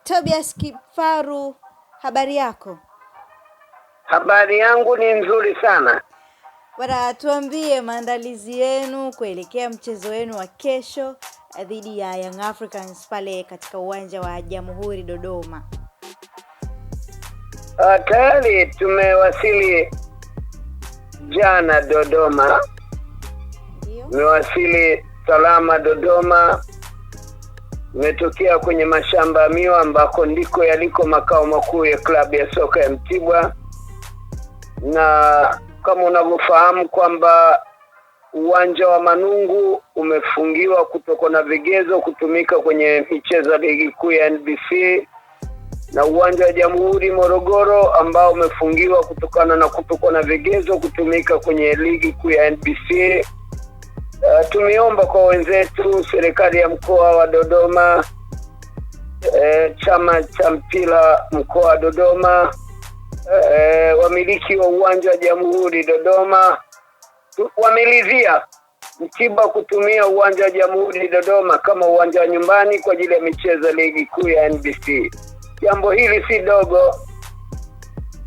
Tobias Kifaru, habari yako? Habari yangu ni nzuri sana. Bwana, tuambie maandalizi yenu kuelekea mchezo wenu wa kesho dhidi ya Young Africans pale katika uwanja wa Jamhuri Dodoma. Tayari tumewasili jana Dodoma. Ndio. Tumewasili salama Dodoma. Umetokea kwenye mashamba ya miwa ambako ndiko yaliko makao makuu ya klabu ya soka ya Mtibwa. Na kama unavyofahamu kwamba uwanja wa Manungu umefungiwa kutokana na vigezo kutumika kwenye michezo ya ligi kuu ya NBC, na uwanja wa Jamhuri Morogoro ambao umefungiwa kutokana na vigezo kutumika kwenye ligi kuu ya NBC. Tumeomba kwa wenzetu serikali ya mkoa wa Dodoma, chama cha mpira mkoa wa Dodoma, wamiliki wa uwanja wa Jamhuri Dodoma wamelizia Mtibwa kutumia uwanja wa Jamhuri Dodoma kama uwanja wa nyumbani kwa ajili ya michezo ya ligi kuu ya NBC. Jambo hili si dogo.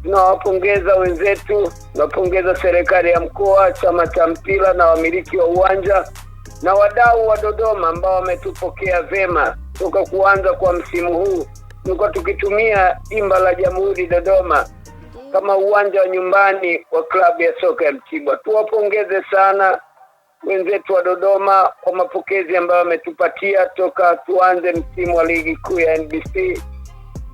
Tunawapongeza wenzetu, tunapongeza serikali ya mkoa, chama cha mpira na wamiliki wa uwanja na wadau wa Dodoma ambao wametupokea vema toka kuanza kwa msimu huu. Tulikuwa tukitumia dimba la Jamhuri Dodoma kama uwanja wa nyumbani wa klabu ya soka ya Mtibwa. Tuwapongeze sana wenzetu wa Dodoma kwa mapokezi ambayo wametupatia toka tuanze msimu wa ligi kuu ya NBC.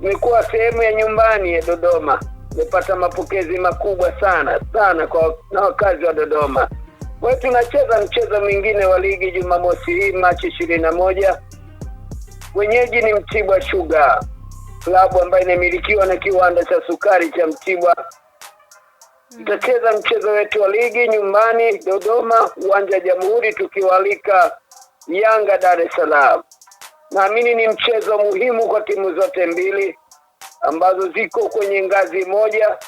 Imekuwa sehemu ya nyumbani ya Dodoma. Tumepata mapokezi makubwa sana kwa na wakazi wa Dodoma. Kwa hiyo tunacheza mchezo mwingine wa ligi Jumamosi hii Machi 21. Wenyeji ni Mtibwa Sugar, klabu ambayo inamilikiwa na kiwanda cha sukari cha Mtibwa. Tutacheza mchezo wetu wa ligi nyumbani Dodoma, uwanja wa Jamhuri, tukiwalika Yanga Dar es Salaam. Naamini ni mchezo muhimu kwa timu zote mbili ambazo ziko kwenye ngazi moja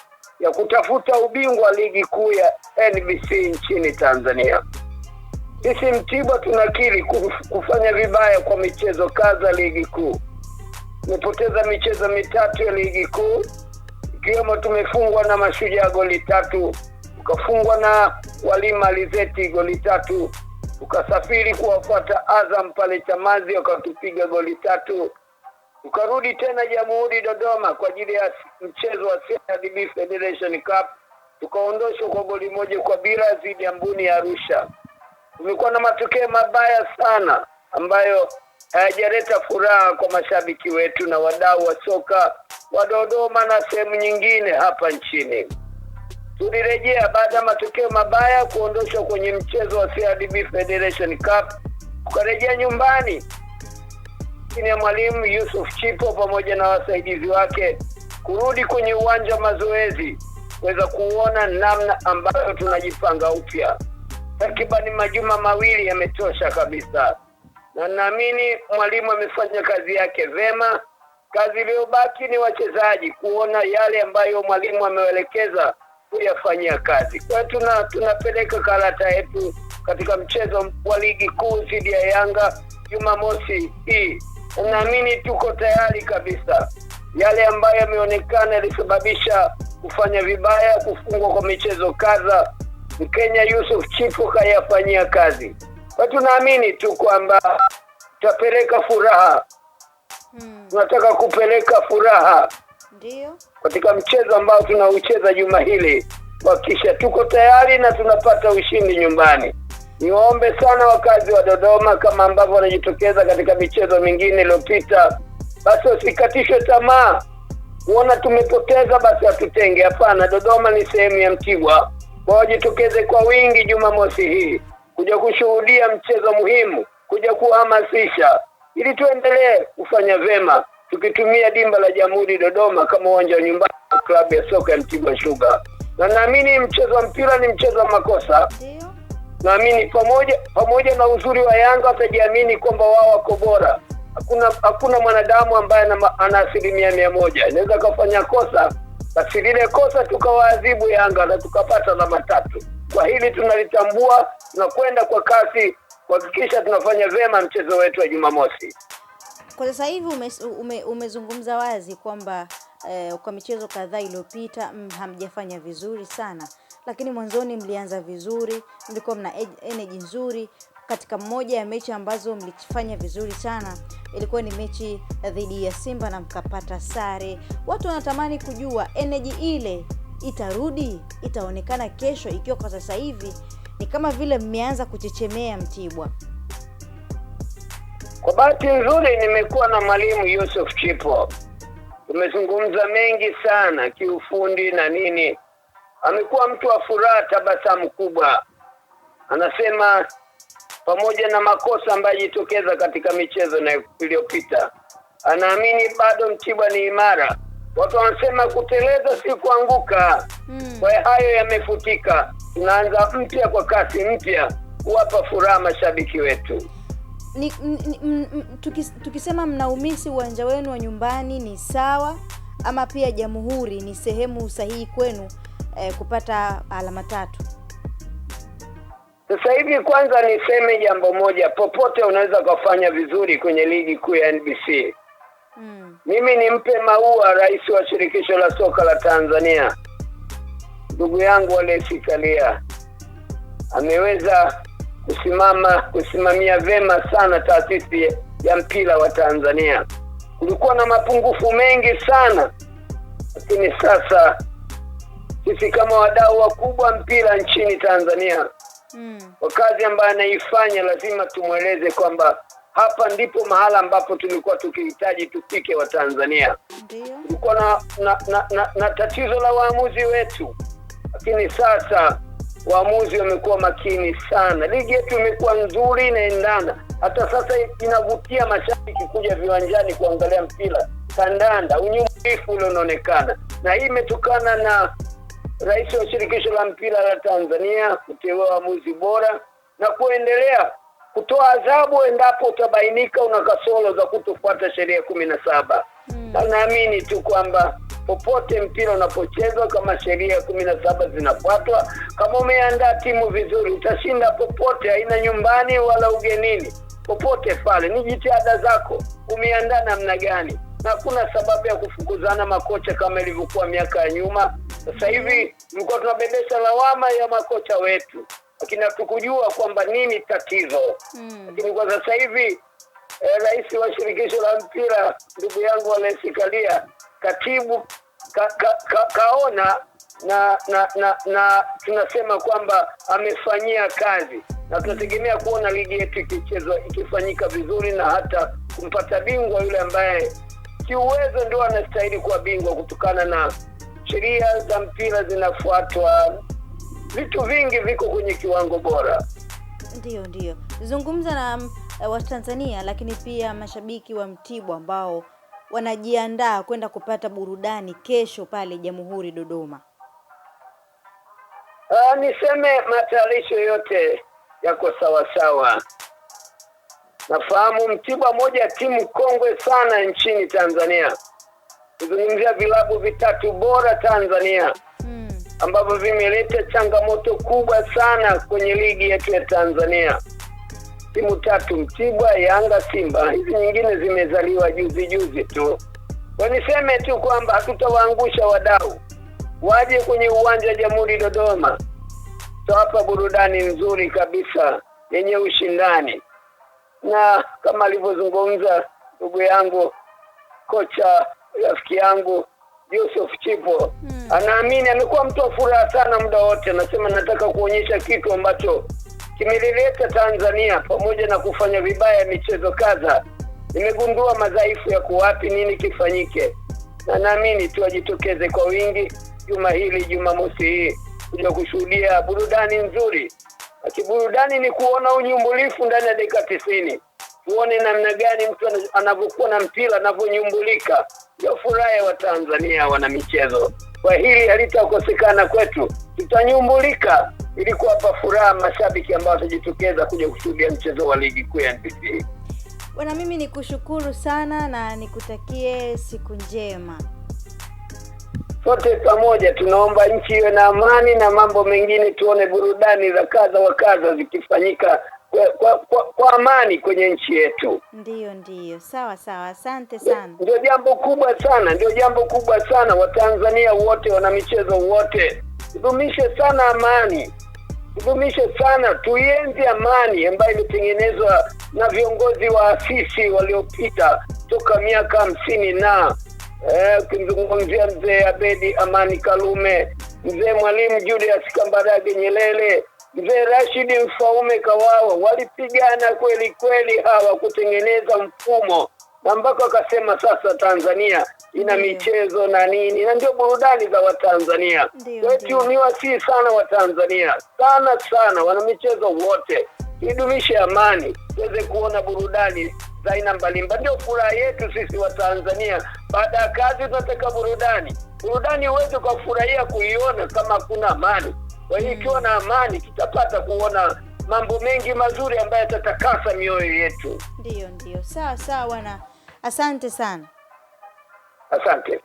ya kutafuta ubingwa ligi kuu ya NBC nchini Tanzania. Sisi Mtibwa tunakiri kufanya vibaya kwa michezo kadha ligi kuu. Tumepoteza michezo mitatu ya ligi kuu, ikiwemo tumefungwa na Mashujaa goli 3, tukafungwa na Walima Alizeti goli 3, tukasafiri kuwafuata Azam pale Chamazi wakatupiga goli 3, tukarudi tena Jamhuri Dodoma kwa ajili ya mchezo wa CRDB Federation Cup, tukaondoshwa kwa goli 1-0 dhidi ya Mbuni ya Arusha. Tumekuwa na matokeo mabaya sana ambayo hayajaleta furaha kwa mashabiki wetu na wadau wa soka wa Dodoma na sehemu nyingine hapa nchini. Tulirejea baada ya matokeo mabaya kuondoshwa kwenye mchezo wa CRDB Federation Cup, tukarejea nyumbani chini ya mwalimu Yusuf Chipo pamoja na wasaidizi wake kurudi kwenye uwanja wa mazoezi kuweza kuona namna ambayo tunajipanga upya. Takriban majuma mawili yametosha kabisa, na naamini mwalimu amefanya kazi yake vema. Kazi iliyobaki ni wachezaji kuona yale ambayo mwalimu amewaelekeza kuyafanyia kazi. Kwa hiyo tunapeleka karata yetu katika mchezo wa ligi kuu dhidi ya Yanga Jumamosi hii. Naamini tuko tayari kabisa. Yale ambayo yameonekana yalisababisha kufanya vibaya, kufungwa kwa michezo kadha, Mkenya Yusuf Chipo kayafanyia kazi. Kwa tunaamini tu kwamba tutapeleka furaha. Tunataka kupeleka furaha. Ndio. Katika mchezo ambao tunaucheza juma hili, hakikisha tuko tayari na tunapata ushindi nyumbani. Niwaombe sana wakazi wa Dodoma, kama ambavyo wanajitokeza katika michezo mingine iliyopita, basi usikatishwe tamaa. Kuona tumepoteza basi hatutenge. Hapana, Dodoma ni sehemu ya Mtibwa. Wajitokeze kwa wingi Jumamosi hii kuja kushuhudia mchezo muhimu, kuja kuhamasisha ili tuendelee kufanya vema tukitumia dimba la Jamhuri Dodoma kama uwanja wa nyumbani wa klabu ya soka ya Mtibwa Sugar. Na naamini mchezo wa mpira ni mchezo wa makosa. Ndio. Naamini pamoja na uzuri wa Yanga watajiamini kwamba wao wako bora. Hakuna mwanadamu ambaye ana 100%. Anaweza kufanya kosa, basi lile kosa tukawaadhibu Yanga na tukapata alama 3. Kwa hili tunalitambua, tunakwenda kwa kasi kuhakikisha tunafanya vema mchezo wetu wa Jumamosi. Kwa sasa hivi umezungumza wazi kwamba kwa michezo kadhaa iliyopita hamjafanya vizuri sana, lakini mwanzoni mlianza vizuri, mlikuwa mna energy nzuri. Katika moja ya mechi ambazo mlifanya vizuri sana ilikuwa ni mechi dhidi ya Simba na mkapata sare. Watu wanatamani kujua energy ile itarudi, itaonekana kesho, ikiwa kwa sasa hivi ni kama vile mmeanza kuchechemea Mtibwa. Kwa bahati nzuri nimekuwa na mwalimu Yusuf Chipo. Tumezungumza mengi sana kiufundi na nini. Amekuwa mtu wa furaha, tabasamu kubwa. Anasema pamoja na makosa ambayo yalitokeza katika michezo iliyopita, anaamini bado Mtibwa ni imara. Watu wanasema kuteleza si kuanguka. Kwa hayo yamefutika. Tunaanza mpya kwa kasi mpya kuwapa furaha mashabiki wetu. Tukisema mnaumisi uwanja wenu wa nyumbani ni sawa, ama pia Jamhuri ni sehemu sahihi kwenu kupata alama 3? Sasa hivi kwanza niseme jambo moja, popote unaweza kufanya vizuri kwenye ligi kuu ya NBC. Mimi nimpe maua rais wa shirikisho la soka la Tanzania, ndugu yangu Wallace Karia. Ameweza kusimamia vema sana taasisi ya mpira wa Tanzania. Kulikuwa na mapungufu mengi sana, lakini sasa sisi kama wadau wakubwa mpira nchini Tanzania, kwa kazi ambayo anaifanya lazima tumueleze kwamba hapa ndipo mahala ambapo tulikuwa tukihitaji tufike wa Tanzania. Tulikuwa na tatizo la waamuzi wetu, lakini sasa waamuzi wamekuwa makini sana. Ligi yetu imekuwa nzuri, inaendana. Hata sasa inavutia mashabiki kuja viwanjani kuangalia mpira kandanda. Unyumbulifu ule unaonekana. Na hii imetokana na rais wa shirikisho la mpira la Tanzania kuteua waamuzi bora na kuendelea kutoa adhabu endapo utabainika una kasoro za kutofuata sheria 17. Na naamini tu kwamba popote mpira unapochezwa, kama sheria 17 zinafuatwa, kama umeandaa timu vizuri, utashinda popote, haina nyumbani wala ugenini. Popote pale ni jitihada zako, umeandaa namna gani. Na kuna sababu ya kufukuzana makocha kama ilivyokuwa miaka ya nyuma. Sasa hivi tulikuwa tunabebesha lawama ya makocha wetu, lakini hatukujua kwamba nini tatizo. Lakini kwa sasa hivi rais wa shirikisho la mpira ndugu yangu Wallace Karia, katibu kaona na tunasema kwamba amefanyia kazi, na tunategemea kuona ligi yetu ikifanyika vizuri, na hata kumpata bingwa yule ambaye kiuwezo ndio anastahili kuwa bingwa, kutokana na sheria za mpira zinafuatwa. Vitu vingi viko kwenye kiwango bora. Ndio. Zungumza na Watanzania, lakini pia mashabiki wa Mtibwa ambao wanajiandaa kwenda kupata burudani kesho pale Jamhuri Dodoma. Niseme matayarisho yote yako sawa sawa. Nafahamu Mtibwa moja timu kongwe sana nchini Tanzania. Tuzungumzia vilabu vitatu bora Tanzania ambavyo vimeleta changamoto kubwa sana kwenye ligi yetu ya Tanzania. Timu 3: Mtibwa, Yanga, Simba. Hizi nyingine zimezaliwa juzi tu. Kwa niseme tu kwamba hatutawaangusha wadau. Waje kwenye uwanja wa Jamhuri Dodoma. Tutawapa burudani nzuri kabisa yenye ushindani. Na kama alivyozungumza ndugu yangu kocha rafiki yangu Yusuf Chipo, anaamini, amekuwa mtu wa furaha sana muda wote. Anasema nataka kuonyesha kitu ambacho kimelileta Tanzania, pamoja na kufanya vibaya michezo kadha. Nimegundua madhaifu ya kuwapi, nini kifanyike. Na naamini tuwajitokeze kwa wingi juma hili, Jumamosi hii, kuja kushuhudia burudani nzuri. Burudani ni kuona unyumbulifu ndani ya dakika 90. Tuone namna gani mtu anavyokuwa na mpira, anavyonyumbulika. Ndio furaha wa Tanzania wana michezo. Kwa hili halitakosekana kwetu. Tutanyumbulika ili kuwapa furaha mashabiki ambao watajitokeza kuja kushuhudia mchezo wa ligi kuu ya NBC. Bwana, mimi nikushukuru sana na nikutakie siku njema. Sote pamoja tunaomba nchi iwe na amani na mambo mengine, tuone burudani za kadha wa kadha zikifanyika kwa amani kwenye nchi yetu. Ndiyo. Sawa, asante sana. Ndio jambo kubwa sana. Watanzania wote, wana michezo wote, tudumishe sana amani, tuienzi amani ambayo imetengenezwa na viongozi waasisi waliopita toka miaka 50 na ukimzungumzia mzee Abedi Amani Karume, mzee Mwalimu Julius Kambarage Nyerere, mzee Rashid Mfaume Kawawa, walipigana kweli hawa kutengeneza mfumo, na mpaka wakasema sasa Tanzania ina michezo na nini, na ndio burudani za Watanzania. Wetu ni wasi sana Watanzania, sana wana michezo wote. Idumishe amani, tuweze kuona burudani za aina mbalimbali. Ndio furaha yetu sisi Watanzania. Baada ya kazi tunataka burudani. Huwezi kufurahia kuiona kama kuna amani. Kwa hiyo ikiwa na amani, tutapata kuona mambo mengi mazuri ambayo yatatakasa mioyo yetu. Ndio. Sawa bwana. Asante sana. Asante.